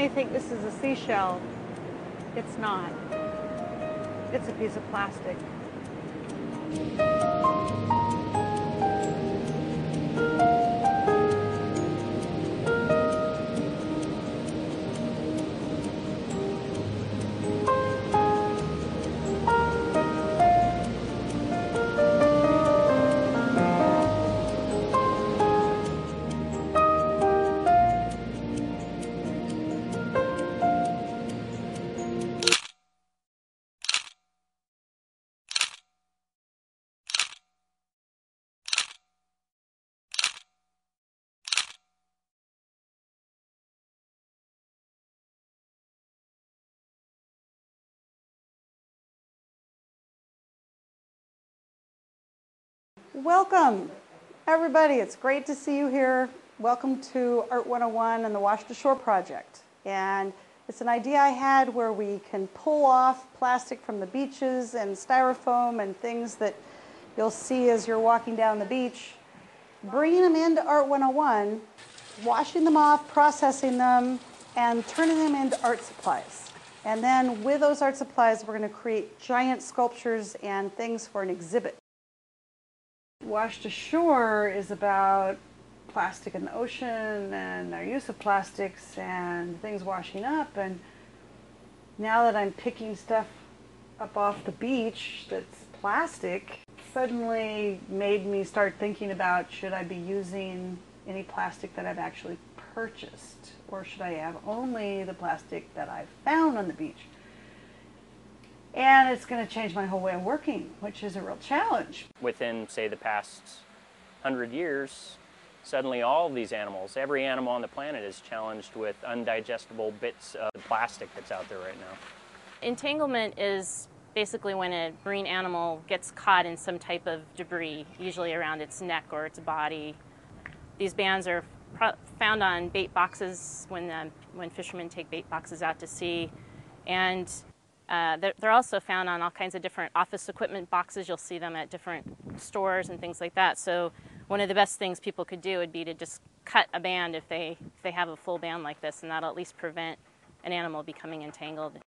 may think this is a seashell. It's not. It's a piece of plastic. Welcome, everybody. It's great to see you here. Welcome to Art 101 and the Ashore project. And it's an idea I had where we can pull off plastic from the beaches and styrofoam and things that you'll see as you're walking down the beach, bringing them into Art 101, washing them off, processing them, and turning them into art supplies. And then with those art supplies, we're going to create giant sculptures and things for an exhibit. Washed Ashore is about plastic in the ocean and our use of plastics and things washing up. And now that I'm picking stuff up off the beach that's plastic, suddenly made me start thinking about, should I be using any plastic that I've actually purchased, or should I have only the plastic that I've found on the beach? And it's going to change my whole way of working, which is a real challenge. Within, say, the past 100 years, suddenly all of these animals, every animal on the planet is challenged with undigestible bits of plastic that's out there right now. Entanglement is basically when a marine animal gets caught in some type of debris, usually around its neck or its body. These bands are found on bait boxes when fishermen take bait boxes out to sea. And they're also found on all kinds of different office equipment boxes. You'll see them at different stores and things like that. So one of the best things people could do would be to just cut a band if they have a full band like this, and that'll at least prevent an animal becoming entangled.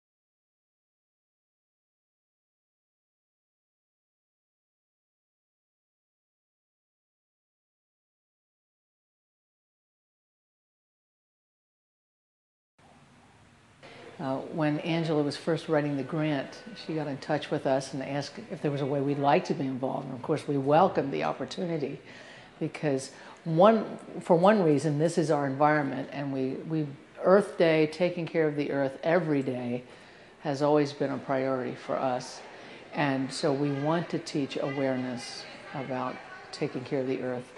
When Angela was first writing the grant, she got in touch with us and asked if there was a way we'd like to be involved. And of course, we welcomed the opportunity because for one reason, this is our environment, and we Earth Day, taking care of the earth every day, has always been a priority for us. And so we want to teach awareness about taking care of the earth.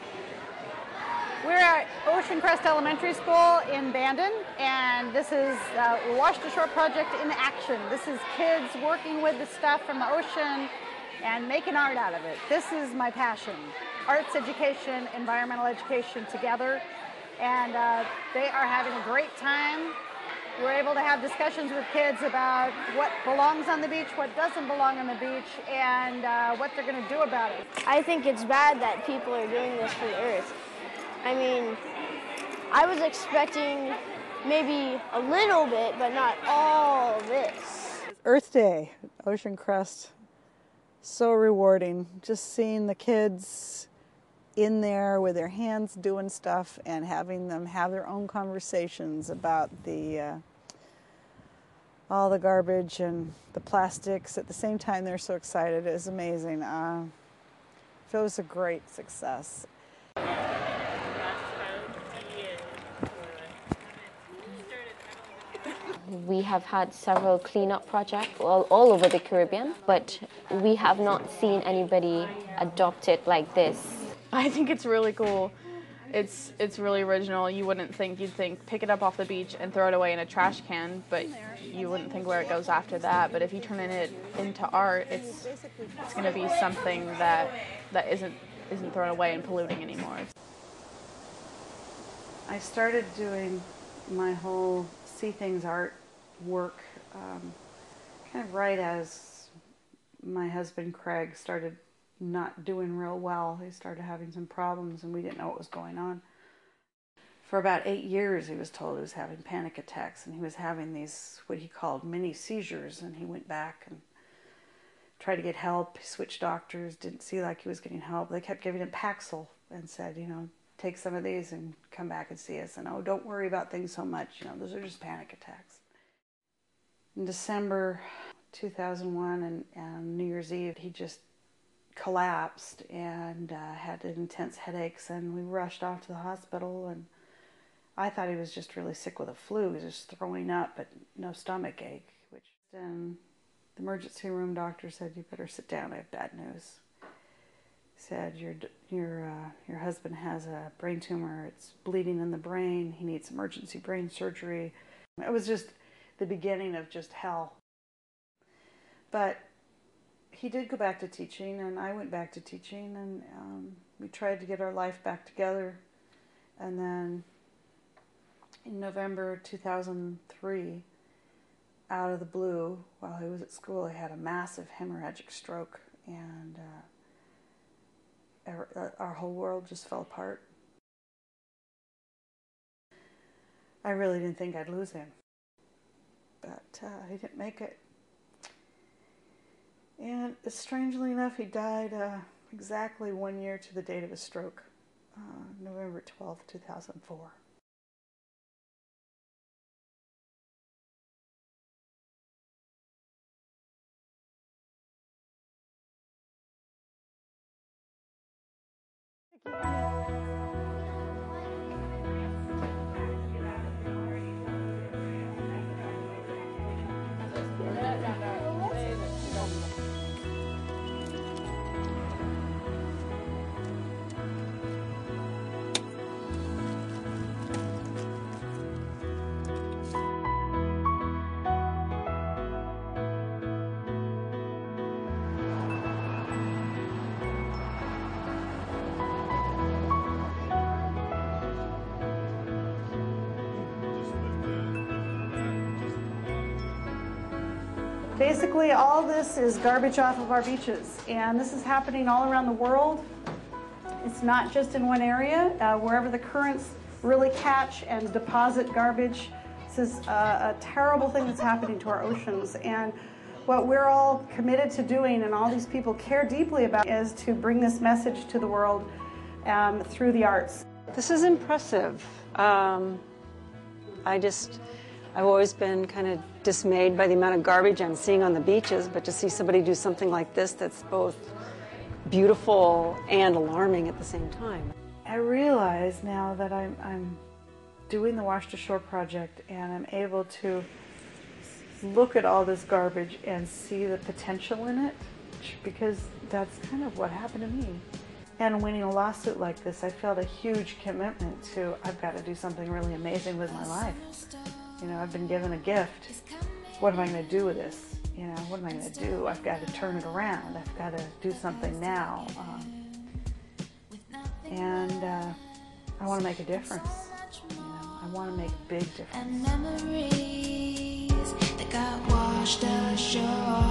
We're at Ocean Crest Elementary School in Bandon, and this is the Washed Ashore project in action. This is kids working with the stuff from the ocean and making art out of it. This is my passion. Arts education, environmental education together, and they are having a great time. We're able to have discussions with kids about what belongs on the beach, what doesn't belong on the beach, and what they're going to do about it. I think it's bad that people are doing this for the earth. I mean, I was expecting maybe a little bit, but not all this. Earth Day, Ocean Crest, so rewarding. Just seeing the kids in there with their hands doing stuff and having them have their own conversations about all the garbage and the plastics. At the same time, they're so excited. It's amazing. It was a great success. We have had several cleanup projects all over the Caribbean, but we have not seen anybody adopt it like this. I think it's really cool. It's really original. You wouldn't think, you'd think pick it up off the beach and throw it away in a trash can, but you wouldn't think where it goes after that. But if you turn it into art, it's going to be something that isn't thrown away and polluting anymore. I started doing my whole See Things art work kind of right as my husband Craig started not doing real well. He started having some problems and we didn't know what was going on. For about 8 years, he was told he was having panic attacks, and he was having these, what he called mini seizures, and he went back and tried to get help. He switched doctors, didn't see like he was getting help. They kept giving him Paxil and said, you know, take some of these and come back and see us. And oh, don't worry about things so much, you know, those are just panic attacks. In December 2001 and New Year's Eve, he just collapsed and had intense headaches, and we rushed off to the hospital, and I thought he was just really sick with a flu. He was just throwing up, but no stomach ache. The emergency room doctor said, "You better sit down. I have bad news." He said, "Your husband has a brain tumor. It's bleeding in the brain. He needs emergency brain surgery." It was just the beginning of just hell. But he did go back to teaching, and I went back to teaching, and we tried to get our life back together. And then in November 2003, out of the blue, while he was at school, he had a massive hemorrhagic stroke, and our whole world just fell apart. I really didn't think I'd lose him, but he didn't make it. And strangely enough, he died exactly 1 year to the date of his stroke, November 12th, 2004. Basically, all this is garbage off of our beaches, and this is happening all around the world. It's not just in one area. Wherever the currents really catch and deposit garbage, this is a terrible thing that's happening to our oceans. And what we're all committed to doing, and all these people care deeply about, is to bring this message to the world through the arts. This is impressive. I've always been kind of dismayed by the amount of garbage I'm seeing on the beaches, but to see somebody do something like this that's both beautiful and alarming at the same time. I realize now that I'm doing the Wash to Shore project, and I'm able to look at all this garbage and see the potential in it, because that's kind of what happened to me. And winning a lawsuit like this, I felt a huge commitment to, I've got to do something really amazing with my life. You know, I've been given a gift. What am I going to do with this? You know, what am I going to do? I've got to turn it around. I've got to do something now. I want to make a difference. You know, I want to make a big difference. And memories that got washed ashore.